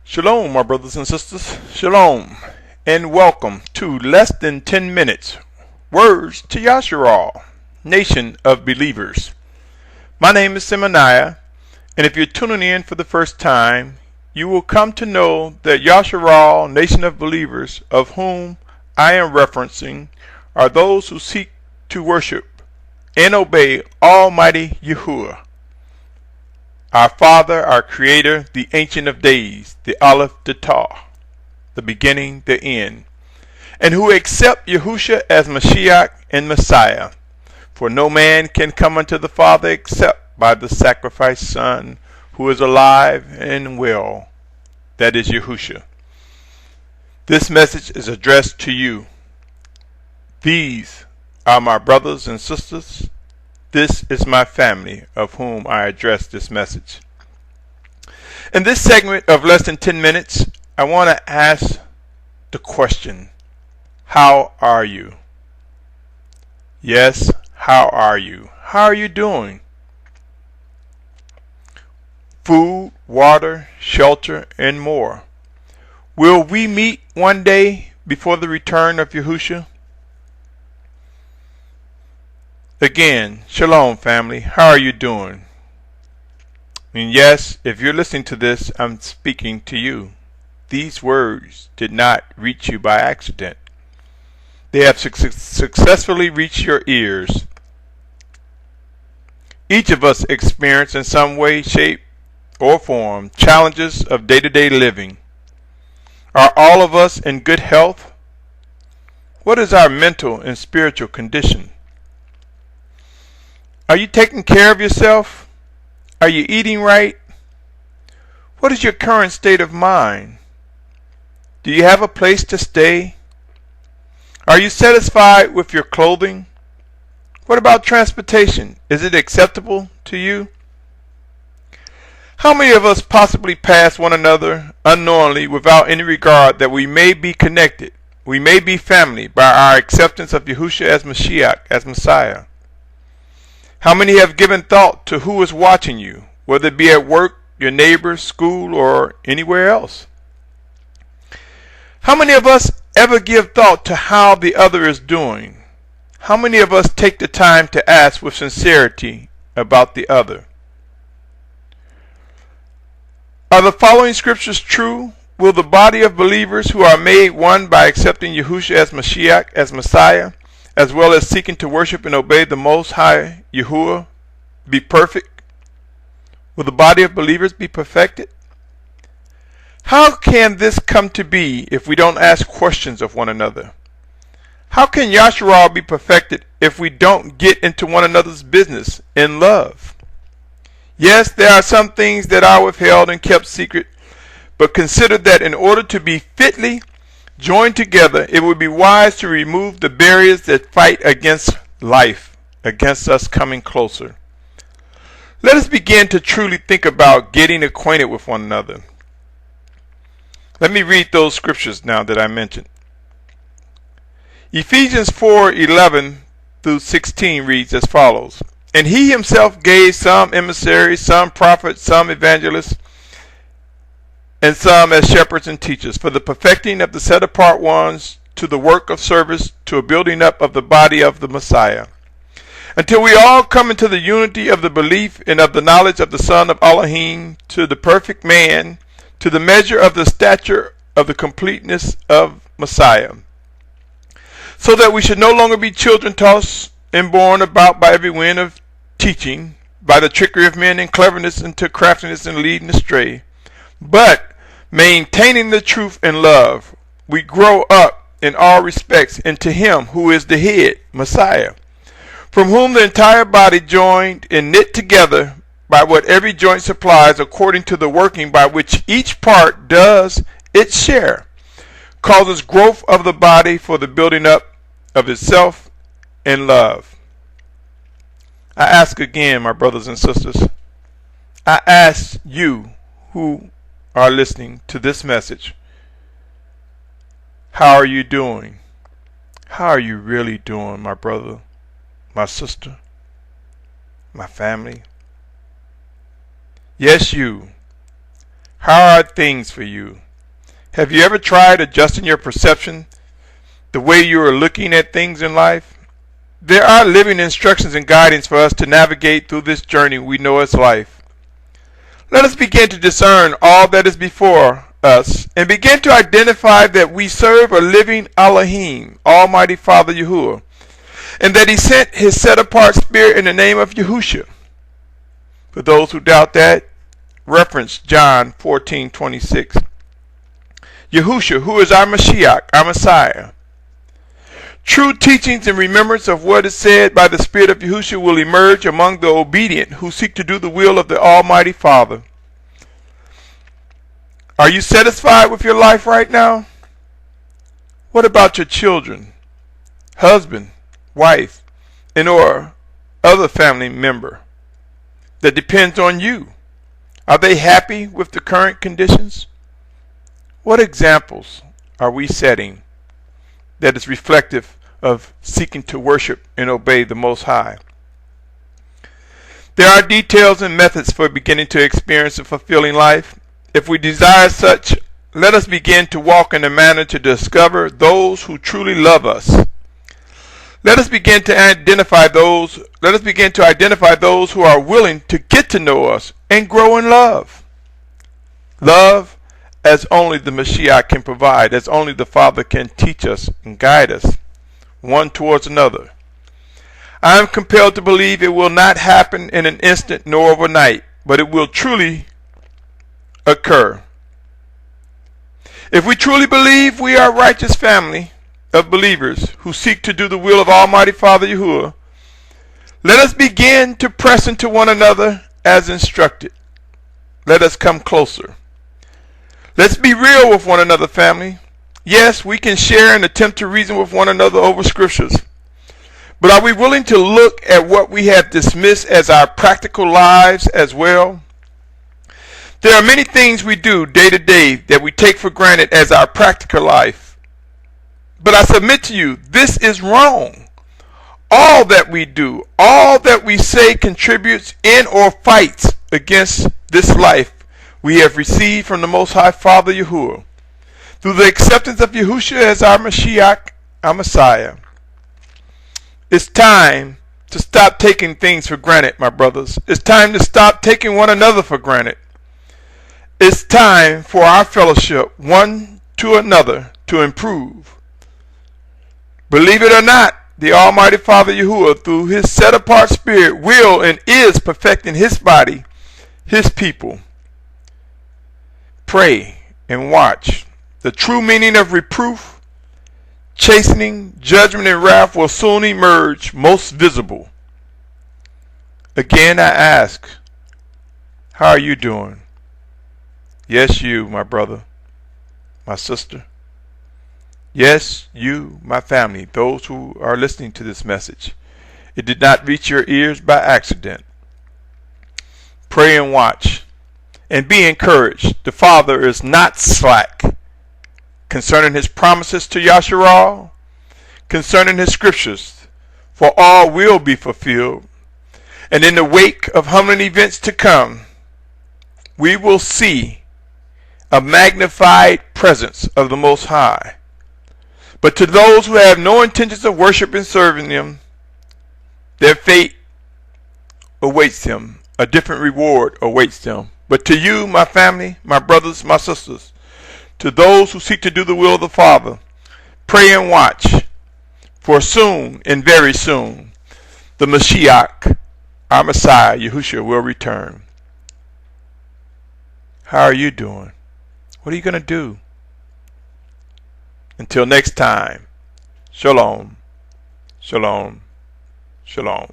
Shalom, my brothers and sisters. Shalom, and welcome to Less Than 10 Minutes. Words to Yashar'al, Nation of Believers. My name is Symmanayah, and if you're tuning in for the first time, you will come to know that Yashar'al, Nation of Believers, of whom I am referencing, are those who seek to worship and obey Almighty Yahuwah, our Father, our Creator, the Ancient of Days, the Aleph, the Tah, the beginning, the end, and who accept Yahusha as Mashyach and Messiah. For no man can come unto the Father except by the sacrificed Son, who is alive and well, that is Yahusha. This message is addressed to you. These are my brothers and sisters. This is my family, of whom I address this message. In this segment of Less Than 10 Minutes, I want to ask the question, how are you? Yes, how are you? How are you doing? Food, water, shelter, and more. Will we meet one day before the return of Yahusha? Again, Shalom family, how are you doing? And yes, if you're listening to this, I'm speaking to you. These words did not reach you by accident. They have successfully reached your ears. Each of us experience in some way, shape, or form challenges of day-to-day living. Are all of us in good health? What is our mental and spiritual condition? Are you taking care of yourself? Are you eating right? What is your current state of mind? Do you have a place to stay? Are you satisfied with your clothing? What about transportation? Is it acceptable to you? How many of us possibly pass one another unknowingly without any regard that we may be connected? We may be family by our acceptance of Yahusha as Mashyach, as Messiah. How many have given thought to who is watching you, whether it be at work, your neighbor, school, or anywhere else? How many of us ever give thought to how the other is doing? How many of us take the time to ask with sincerity about the other? Are the following scriptures true? Will the body of believers who are made one by accepting Yahusha as Mashyach, as Messiah, as well as seeking to worship and obey the Most High Yahuwah, be perfect? Will the body of believers be perfected? How can this come to be if we don't ask questions of one another? How can Yashar'al be perfected if we don't get into one another's business in love? Yes, there are some things that are withheld and kept secret, but consider that in order to be fitly joined together, it would be wise to remove the barriers that fight against life, against us coming closer. Let us begin to truly think about getting acquainted with one another. Let me read those scriptures now that I mentioned. Ephesians 4:11 through 16 reads as follows. And he himself gave some emissaries, some prophets, some evangelists, and some as shepherds and teachers, for the perfecting of the set-apart ones, to the work of service, to a building up of the body of the Messiah, until we all come into the unity of the belief and of the knowledge of the Son of Elohim, to the perfect man, to the measure of the stature of the completeness of Messiah, so that we should no longer be children tossed and borne about by every wind of teaching, by the trickery of men and cleverness into craftiness and leading astray, but maintaining the truth in love, we grow up in all respects into him who is the head, Messiah, from whom the entire body, joined and knit together by what every joint supplies according to the working by which each part does its share, causes growth of the body for the building up of itself in love. I ask again, my brothers and sisters, I ask you who are listening to this message, how are you doing? How are you really doing, my brother, my sister, my family? Yes, you. How are things for you? Have you ever tried adjusting your perception, the way you are looking at things in life? There are living instructions and guidance for us to navigate through this journey we know as life. Let us begin to discern all that is before us and begin to identify that we serve a living Elohim, Almighty Father Yahuwah, and that He sent His set-apart Spirit in the name of Yahusha. For those who doubt that, reference John 14:26. Yahusha, who is our Mashyach, our Messiah. True teachings and remembrance of what is said by the Spirit of Yahusha will emerge among the obedient who seek to do the will of the Almighty Father. Are you satisfied with your life right now? What about your children, husband, wife, and or other family member that depends on you? Are they happy with the current conditions? What examples are we setting that is reflective of seeking to worship and obey the Most High? There are details and methods for beginning to experience a fulfilling life. If we desire such, let us begin to walk in a manner to discover those who truly love us. Let us begin to identify those who are willing to get to know us and grow in love. Love as only the Mashyach can provide, as only the Father can teach us and guide us one towards another. I am compelled to believe it will not happen in an instant nor overnight, but it will truly occur. If we truly believe we are a righteous family of believers who seek to do the will of Almighty Father Yahuwah, let us begin to press into one another as instructed. Let us come closer. Let's be real with one another, family. Yes, we can share and attempt to reason with one another over scriptures. But are we willing to look at what we have dismissed as our practical lives as well? There are many things we do day to day that we take for granted as our practical life. But I submit to you, this is wrong. All that we do, all that we say contributes in or fights against this life we have received from the Most High Father Yahuwah through the acceptance of Yahusha as our Mashyach, our Messiah. It's time to stop taking things for granted, my brothers. It's time to stop taking one another for granted. It's time for our fellowship one to another to improve. Believe it or not, the Almighty Father Yahuwah, through His set-apart Spirit, will and is perfecting His body, His people. Pray and watch. The true meaning of reproof, chastening, judgment, and wrath will soon emerge most visible. Again, I ask, how are you doing? Yes, you, my brother, my sister. Yes, you, my family, those who are listening to this message. It did not reach your ears by accident. Pray and watch, and be encouraged. The Father is not slack concerning His promises to Yashar'al, concerning His scriptures, for all will be fulfilled. And in the wake of humbling events to come, we will see a magnified presence of the Most High. But to those who have no intentions of worship and serving Him, their fate awaits them. A different reward awaits them. But to you, my family, my brothers, my sisters, to those who seek to do the will of the Father, pray and watch, for soon and very soon, the Mashyach, our Messiah, Yahusha, will return. How are you doing? What are you going to do? Until next time, Shalom, Shalom, Shalom.